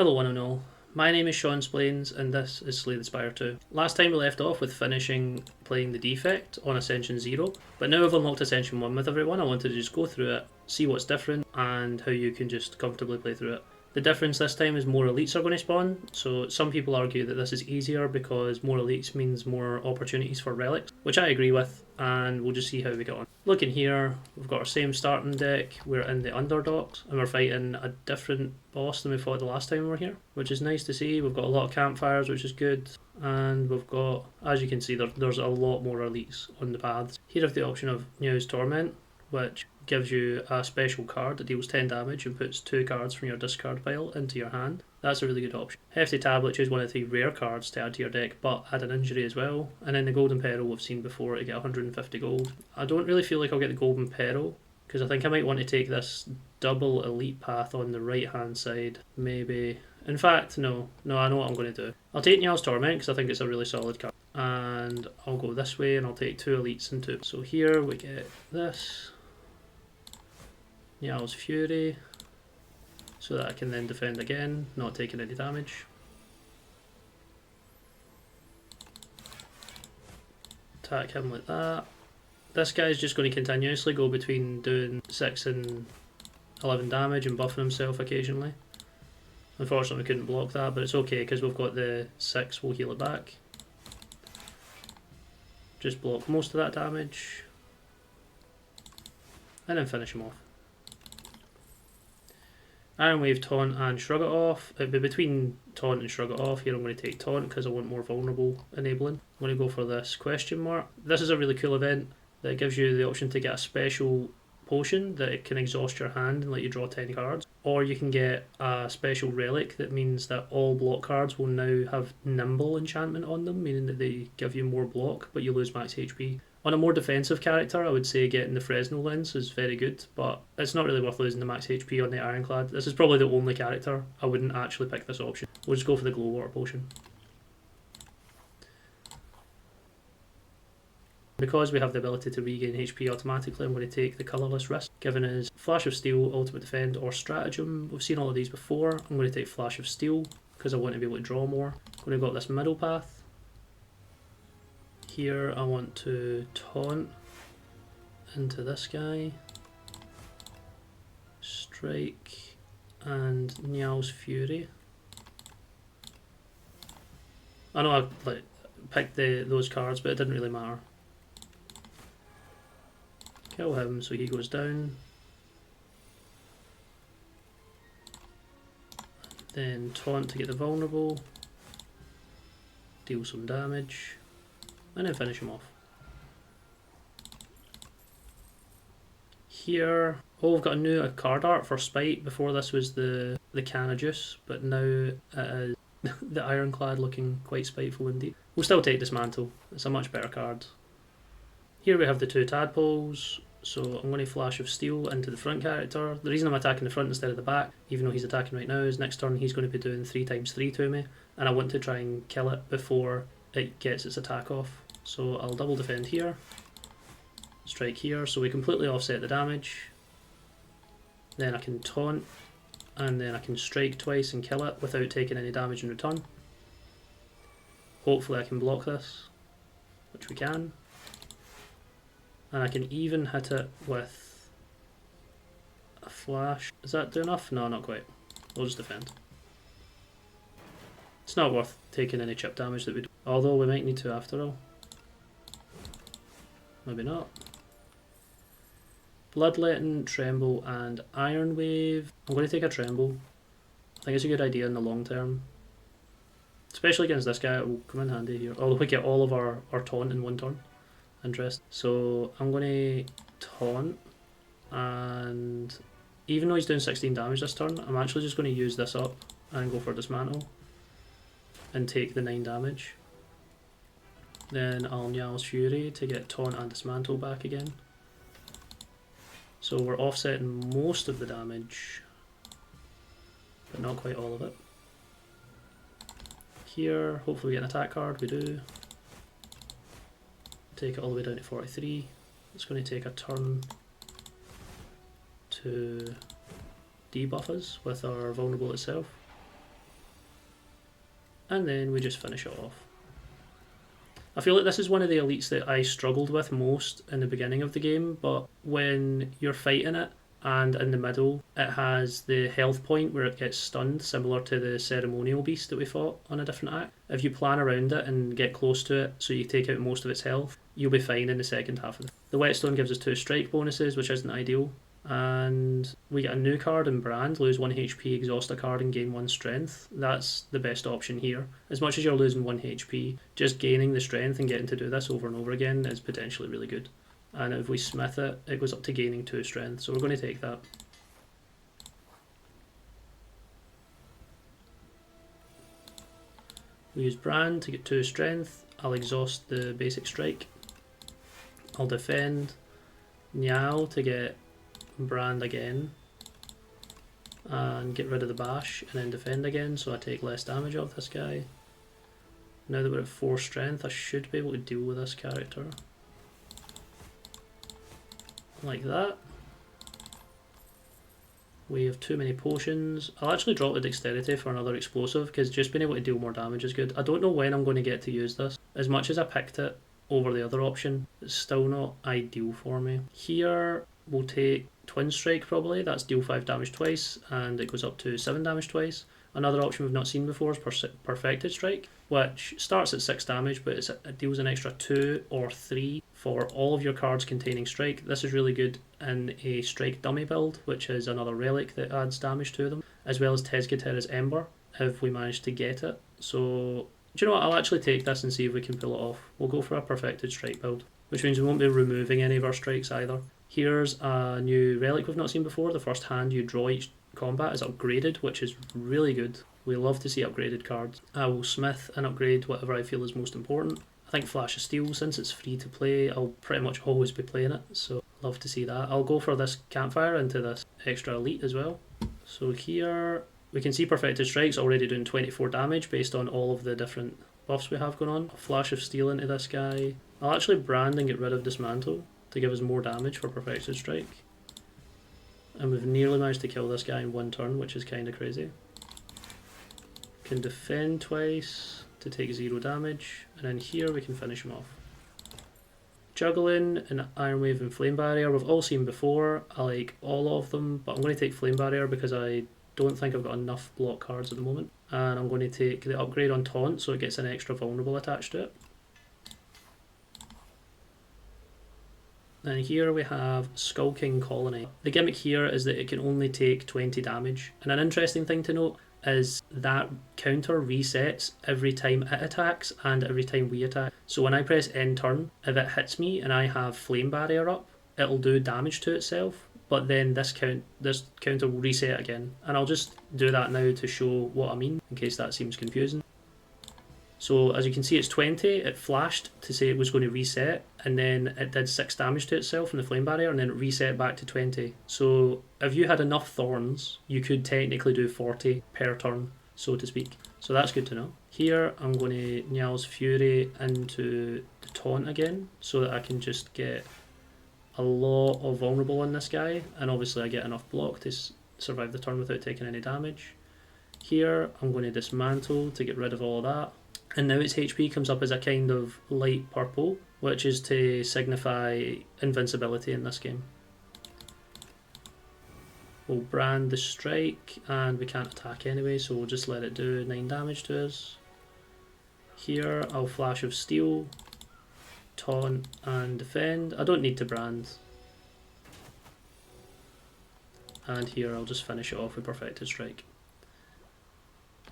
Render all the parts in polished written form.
Hello one and all, my name is Sean Splains and this is Slay the Spire 2. Last time we left off with finishing playing the defect on Ascension 0, but now I've unlocked Ascension 1 with everyone. I wanted to just go through it, see what's different and how you can just comfortably play through it. The difference this time is more elites are going to spawn, so some people argue that this is easier because more elites means more opportunities for relics, which I agree with, and we'll just see how we get on. Looking here, we've got our same starting deck, we're in the Underdogs, and we're fighting a different boss than we fought the last time we were here, which is nice to see. We've got a lot of campfires, which is good, and we've got, as you can see, there's a lot more elites on the paths. Here I have the option of Newow's Torment, which gives you a special card that deals 10 damage and puts 2 cards from your discard pile into your hand. That's a really good option. Hefty Tablet, choose one of 3 rare cards to add to your deck, but add an injury as well. And then the Golden Peril we've seen before to get 150 gold. I don't really feel like I'll get the Golden Peril, because I think I might want to take this double elite path on the right hand side, maybe. In fact, no, I know what I'm going to do. I'll take Neow's Torment because I think it's a really solid card. And I'll go this way and I'll take 2 elites and 2. So here we get this. Neow's Fury, so that I can then defend again, not taking any damage. Attack him like that. This guy's just going to continuously go between doing 6 and 11 damage and buffing himself occasionally. Unfortunately we couldn't block that, but it's okay because we've got the 6, we'll heal it back. Just block most of that damage and then finish him off. Iron Wave, Taunt and Shrug It Off. It'd be between Taunt and Shrug It Off. Here I'm going to take Taunt because I want more vulnerable enabling. I'm going to go for this question mark. This is a really cool event that gives you the option to get a special potion that it can exhaust your hand and let you draw 10 cards. Or you can get a special relic that means that all block cards will now have Nimble enchantment on them, meaning that they give you more block but you lose max HP. On a more defensive character, I would say getting the Fresno lens is very good, but it's not really worth losing the max HP on the Ironclad. This is probably the only character I wouldn't actually pick this option. We'll just go for the Glow Water Potion. Because we have the ability to regain HP automatically, I'm going to take the Colourless Risk, given as Flash of Steel, Ultimate Defend or Stratagem. We've seen all of these before. I'm going to take Flash of Steel because I want to be able to draw more. I'm going to go this middle path. Here I want to taunt into this guy, strike and Neow's Fury. I know I picked those cards, but it didn't really matter. Kill him so he goes down. Then taunt to get the vulnerable, deal some damage. And then finish him off. Here, we've got a new card art for Spite. Before this was the Canna Juice, but now it is the Ironclad looking quite spiteful indeed. We'll still take Dismantle, it's a much better card. Here we have the 2 tadpoles, so I'm going to Flash of Steel into the front character. The reason I'm attacking the front instead of the back, even though he's attacking right now, is next turn he's going to be doing 3x3 to me, and I want to try and kill it before it gets its attack off. So I'll double defend here, strike here, so we completely offset the damage. Then I can taunt, and then I can strike twice and kill it without taking any damage in return. Hopefully I can block this, which we can. And I can even hit it with a flash. Does that do enough? No, not quite. We'll just defend. It's not worth taking any chip damage that we do, although we might need to after all. Maybe not. Bloodletting, Tremble and Iron Wave. I'm going to take a Tremble. I think it's a good idea in the long term. Especially against this guy, it will come in handy here. Although we get all of our taunt in one turn. Interesting. So I'm going to taunt, and even though he's doing 16 damage this turn, I'm actually just going to use this up and go for Dismantle and take the 9 damage. Then I'll Neow's Fury to get Taunt and Dismantle back again. So we're offsetting most of the damage, but not quite all of it. Here, hopefully we get an attack card, we do. Take it all the way down to 43. It's going to take a turn to debuff us with our vulnerable itself. and then we just finish it off. I feel like this is one of the elites that I struggled with most in the beginning of the game, but when you're fighting it and in the middle it has the health point where it gets stunned, similar to the ceremonial beast that we fought on a different act. If you plan around it and get close to it so you take out most of its health, you'll be fine in the second half of it. The whetstone gives us 2 strike bonuses, which isn't ideal. And we get a new card in Brand, lose 1 HP, exhaust a card and gain 1 strength. That's the best option here. As much as you're losing 1 HP, just gaining the strength and getting to do this over and over again is potentially really good. And if we smith it, it goes up to gaining 2 strength, so we're going to take that. We use Brand to get 2 strength. I'll exhaust the basic strike. I'll defend. Neow to get Brand again. And get rid of the bash and then defend again, so I take less damage off this guy. Now that we're at 4 strength, I should be able to deal with this character. Like that. We have too many potions. I'll actually drop the dexterity for another explosive because just being able to deal more damage is good. I don't know when I'm going to get to use this. As much as I picked it over the other option, it's still not ideal for me. Here we'll take Twin Strike probably. That's deal 5 damage twice and it goes up to 7 damage twice. Another option we've not seen before is Perfected Strike, which starts at 6 damage but it deals an extra 2 or 3 for all of your cards containing strike. This is really good in a strike dummy build, which is another relic that adds damage to them, as well as Tezgatera's Ember if we manage to get it. So, do you know what, I'll actually take this and see if we can pull it off. We'll go for a Perfected Strike build, which means we won't be removing any of our strikes either. Here's a new relic we've not seen before. The first hand you draw each combat is upgraded, which is really good. We love to see upgraded cards. I will smith and upgrade whatever I feel is most important. I think Flash of Steel, since it's free to play, I'll pretty much always be playing it, so love to see that. I'll go for this campfire into this extra elite as well. So here we can see Perfected Strike's already doing 24 damage based on all of the different buffs we have going on. A Flash of Steel into this guy. I'll actually brand and get rid of Dismantle to give us more damage for Perfected Strike. And we've nearly managed to kill this guy in 1 turn, which is kind of crazy. Can defend twice to take 0 damage, and then here we can finish him off. Juggling and Iron Wave and Flame Barrier we've all seen before. I like all of them, but I'm going to take Flame Barrier because I don't think I've got enough block cards at the moment. And I'm going to take the upgrade on Taunt so it gets an extra vulnerable attached to it. Then here we have Skulking Colony. The gimmick here is that it can only take 20 damage, and an interesting thing to note is that counter resets every time it attacks and every time we attack. So when I press end turn, if it hits me and I have Flame Barrier up, it'll do damage to itself, but then this counter will reset again. And I'll just do that now to show what I mean, in case that seems confusing. So as you can see, it's 20, it flashed to say it was going to reset, and then it did 6 damage to itself in the Flame Barrier, and then it reset back to 20. So if you had enough thorns, you could technically do 40 per turn, so to speak. So that's good to know. Here I'm going to Neow's Fury into the Taunt again, so that I can just get a lot of vulnerable on this guy, and obviously I get enough block to survive the turn without taking any damage. Here I'm going to Dismantle to get rid of all of that. And now its HP comes up as a kind of light purple, which is to signify invincibility in this game. We'll brand the strike, and we can't attack anyway, so we'll just let it do 9 damage to us. Here I'll Flash of Steel, Taunt and defend. I don't need to brand. And here I'll just finish it off with Perfected Strike.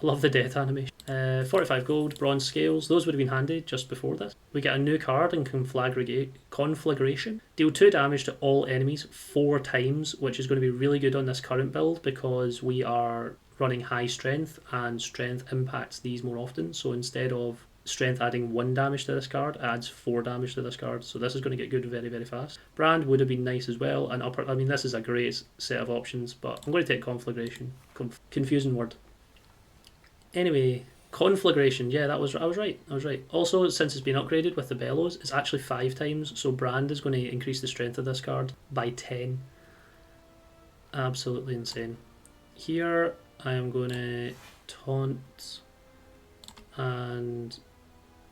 I love the death animation. 45 gold, bronze scales, those would have been handy just before this. We get a new card in Conflagration. Deal 2 damage to all enemies 4 times, which is going to be really good on this current build because we are running high strength and strength impacts these more often. So instead of strength adding 1 damage to this card, it adds 4 damage to this card. So this is going to get good very, very fast. Brand would have been nice as well, and I mean this is a great set of options, but I'm going to take Conflagration. Confusing word. Anyway, Conflagration, yeah, I was right. Also, since it's been upgraded with the bellows, it's actually 5 times, so Brand is going to increase the strength of this card by 10. Absolutely insane. Here, I am going to Taunt and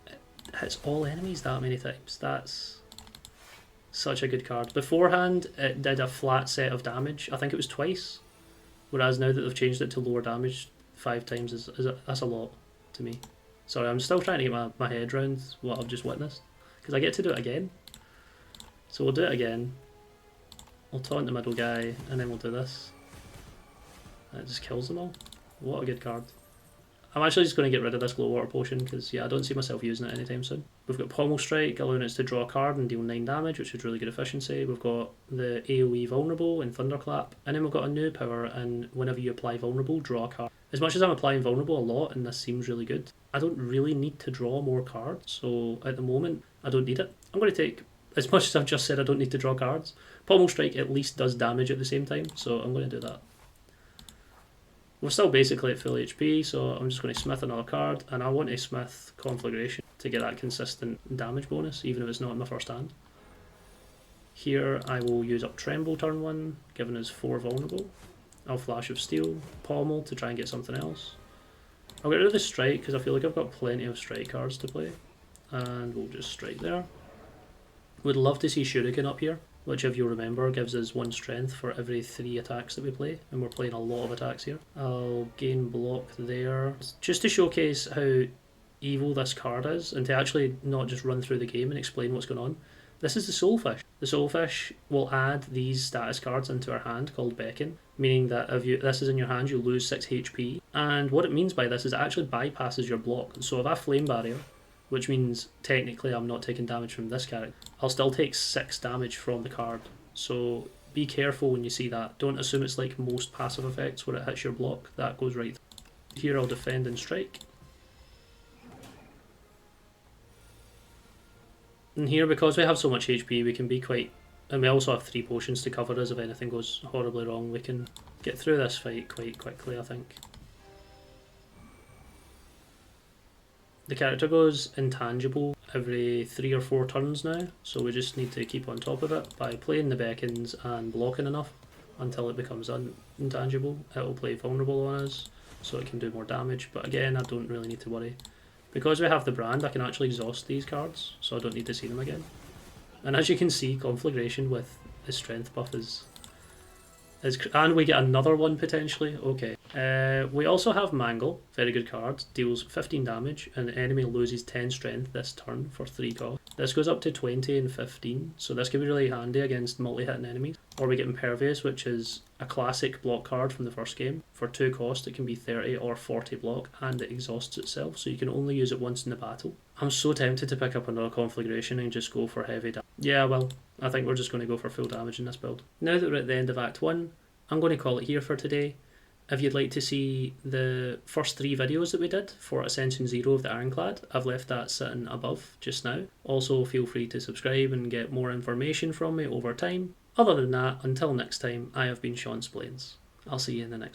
it hits all enemies that many times. That's such a good card. Beforehand, it did a flat set of damage. I think it was twice, whereas now that they've changed it to lower damage 5 times, that's a lot to me. Sorry, I'm still trying to get my head around what I've just witnessed, because I get to do it again. So we'll do it again. We'll taunt the middle guy, and then we'll do this. And it just kills them all. What a good card. I'm actually just going to get rid of this glow water potion, because yeah, I don't see myself using it anytime soon. We've got Pommel Strike, allowing us to draw a card and deal 9 damage, which is really good efficiency. We've got the AoE Vulnerable and Thunderclap, and then we've got a new power, and whenever you apply Vulnerable, draw a card. As much as I'm applying Vulnerable a lot, and this seems really good, I don't really need to draw more cards, so at the moment, I don't need it. I'm going to take, as much as I've just said I don't need to draw cards, Pommel Strike at least does damage at the same time, so I'm going to do that. We're still basically at full HP, so I'm just going to smith another card, and I want to smith Conflagration to get that consistent damage bonus, even if it's not in my first hand. Here I will use up Tremble turn 1, giving us 4 vulnerable. I'll Flash of Steel, Pommel to try and get something else. I'll get rid of the Strike because I feel like I've got plenty of Strike cards to play, and we'll just Strike there. Would love to see Shuriken up here, which if you remember gives us 1 strength for every 3 attacks that we play, and we're playing a lot of attacks here. I'll gain block there, just to showcase how evil this card is, and to actually not just run through the game and explain what's going on. This is the Soulfish. The Soulfish will add these status cards into our hand called Beckon, meaning that if this is in your hand, you lose 6 HP, and what it means by this is it actually bypasses your block. So if I Flame Barrier, which means technically I'm not taking damage from this character, I'll still take 6 damage from the card. So be careful when you see that. Don't assume it's like most passive effects where it hits your block. That goes right. Here I'll defend and strike. And here, because we have so much HP, we can be quite... And we also have 3 potions to cover us if anything goes horribly wrong. We can get through this fight quite quickly, I think. The character goes intangible every 3 or 4 turns now, so we just need to keep on top of it by playing the beckons and blocking enough until it becomes intangible. It will play vulnerable on us, so it can do more damage, but again, I don't really need to worry. Because we have the brand, I can actually exhaust these cards, so I don't need to see them again. And as you can see, Conflagration with the strength buff is and we get another one potentially. Okay. We also have Mangle, very good card, deals 15 damage and the enemy loses 10 strength this turn for 3 cost. This goes up to 20 and 15, so this can be really handy against multi-hitting enemies. Or we get Impervious, which is a classic block card from the first game. For 2 cost it can be 30 or 40 block, and it exhausts itself, so you can only use it once in the battle. I'm so tempted to pick up another Conflagration and just go for heavy damage. Yeah, well, I think we're just going to go for full damage in this build. Now that we're at the end of Act 1, I'm going to call it here for today. If you'd like to see the first 3 videos that we did for Ascension 0 of the Ironclad, I've left that sitting above just now. Also, feel free to subscribe and get more information from me over time. Other than that, until next time, I have been Sean Splains. I'll see you in the next one.